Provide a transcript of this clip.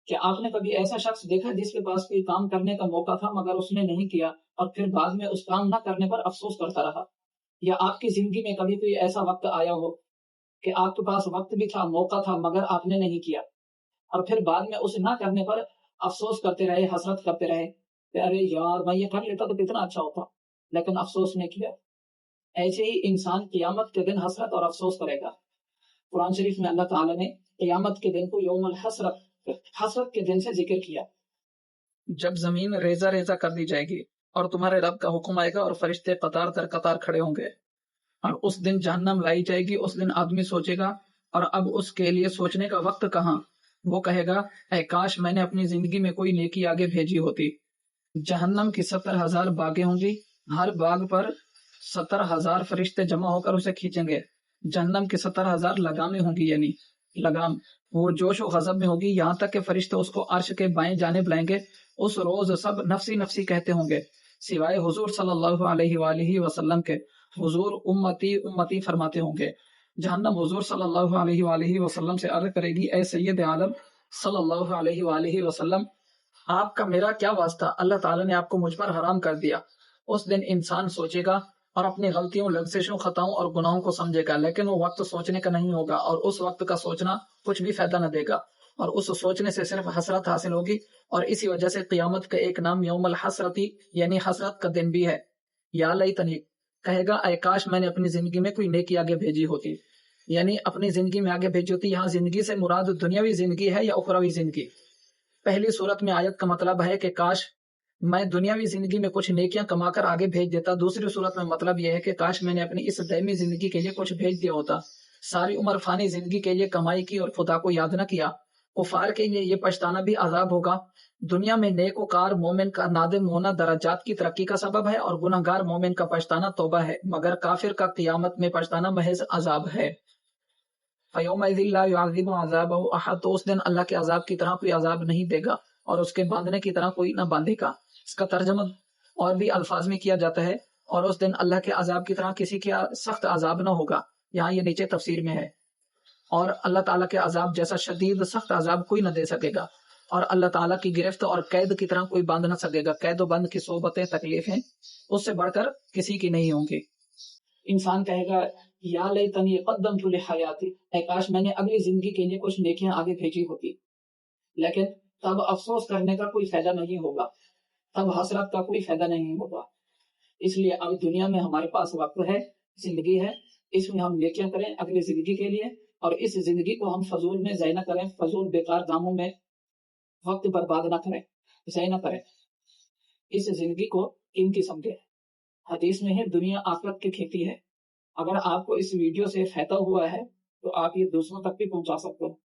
کہ آپ نے کبھی ایسا شخص دیکھا جس کے پاس کوئی کام کرنے کا موقع تھا مگر اس نے نہیں کیا اور پھر بعد میں اس کام نہ کرنے پر افسوس کرتا رہا؟ یا آپ کی زندگی میں کبھی کوئی ایسا وقت آیا ہو کہ آپ کے پاس وقت بھی تھا، موقع تھا، مگر آپ نے نہیں کیا اور پھر بعد میں اسے نہ کرنے پر افسوس کرتے رہے، حسرت کرتے رہے کہ ارے یار میں یہ کر لیتا تو کتنا اچھا ہوتا، لیکن افسوس نہیں کیا؟ ایسے ہی انسان قیامت کے دن حسرت اور افسوس کرے گا۔ قرآن شریف میں اللہ تعالیٰ نے قیامت کے دن کو یوم الحسرت، حسرت کے دن سے ذکر کیا۔ جب زمین ریزہ ریزہ کر دی جائے گی اور تمہارے رب کا حکم آئے گا اور فرشتے قطار در قطار کھڑے ہوں گے اور اس دن جہنم لائی جائے گی، اس دن آدمی سوچے گا اور اب اس کے لیے سوچنے کا وقت کہاں؟ وہ کہے گا اے کاش میں نے اپنی زندگی میں کوئی نیکی آگے بھیجی ہوتی۔ جہنم کی 70,000 باغیں ہوں گی، ہر باغ پر 70,000 فرشتے جمع ہو کر اسے کھینچیں گے۔ جہنم کی 70,000 لگامیں ہوں گی، یعنی لگام، وہ جوش و غضب میں ہوگی، یہاں تک کہ فرشتے اس کو عرش کے بائیں جانب لائیں گے۔ اس روز سب نفسی نفسی کہتے ہوں گے سوائے حضور صلی اللہ علیہ وآلہ وسلم کے۔ حضور امتی امتی فرماتے ہوں گے۔ جہنم حضور صلی اللہ علیہ وآلہ وسلم سے عرض کرے گی اے سید عالم صلی اللہ علیہ وآلہ وسلم، آپ کا میرا کیا واسطہ؟ اللہ تعالیٰ نے آپ کو مجھ پر حرام کر دیا۔ اس دن انسان سوچے گا اور اپنی غلطیوں، لغزشوں، خطاؤں اور گناہوں کو سمجھے گا، لیکن وہ وقت سوچنے کا نہیں ہوگا اور اس وقت کا سوچنا کچھ بھی فائدہ نہ دے گا اور اس سوچنے سے صرف حسرت حاصل ہوگی۔ اور اسی وجہ سے قیامت کا ایک نام یوم الحسرتی یعنی حسرت کا دن بھی ہے۔ یا لیتنی، کہے گا اے کاش میں نے اپنی زندگی میں کوئی نیکی آگے بھیجی ہوتی، یعنی اپنی زندگی میں آگے بھیجی ہوتی۔ یہاں زندگی سے مراد دنیاوی زندگی ہے یا اخروی زندگی؟ پہلی صورت میں آیت کا مطلب ہے کہ کاش میں دنیاوی زندگی میں کچھ نیکیاں کما کر آگے بھیج دیتا۔ دوسری صورت میں مطلب یہ ہے کہ کاش میں نے اپنی اس دائمی زندگی کے لیے کچھ بھیج دیا ہوتا۔ ساری عمر فانی زندگی کے لیے کمائی کی اور خدا کو یاد نہ کیا۔ کفار کے لیے یہ پچھتانا بھی عذاب ہوگا۔ دنیا میں نیک وکار مومن کا نادم ہونا درجات کی ترقی کا سبب ہے اور گناہ گار مومن کا پچھتانا توبہ ہے، مگر کافر کا قیامت میں پچھتانا محض عذاب ہے۔ فَيَوْمَئِذٍ لَا يُعَذِّبُ عَذَابَهُ أَحَدٌ، تو اس دن اللہ کے عذاب کی طرح کوئی عذاب نہیں دے گا اور اس کے باندھنے کی طرح کوئی نہ باندھے گا۔ اس کا ترجمہ اور بھی الفاظ میں کیا جاتا ہے اور اس دن اللہ کے عذاب کی طرح کسی کے سخت عذاب نہ ہوگا، یہاں یہ نیچے تفسیر میں ہے۔ اور اللہ تعالیٰ کے عذاب جیسا شدید سخت عذاب کوئی نہ دے سکے گا اور اللہ تعالیٰ کی گرفت اور قید کی طرح کوئی باندھ نہ سکے گا۔ قید و بند کی صحبتیں، تکلیفیں اس سے بڑھ کر کسی کی نہیں ہوں گی۔ انسان کہے گا یا لیتنی قدمت لحیاتی، اے کاش میں نے اگلی زندگی کے لیے کچھ نیکیاں آگے بھیجی ہوتی، لیکن تب افسوس کرنے کا کوئی فائدہ نہیں ہوگا، تب حسرت کا کوئی فائدہ نہیں ہوگا۔ اس لیے اب دنیا میں ہمارے پاس وقت ہے، زندگی ہے، اس میں ہم نیکیاں کریں اگلی زندگی کے لیے اور اس زندگی کو ہم فضول میں ضائع نہ کریں، فضول بیکار کاموں میں وقت برباد نہ کریں، ضائع نہ کریں۔ اس زندگی کو قیمتی سمجھیں۔ حدیث میں ہے دنیا آخرت کی کھیتی ہے۔ اگر آپ کو اس ویڈیو سے فائدہ ہوا ہے تو آپ یہ دوسروں تک بھی پہنچا سکتے ہیں۔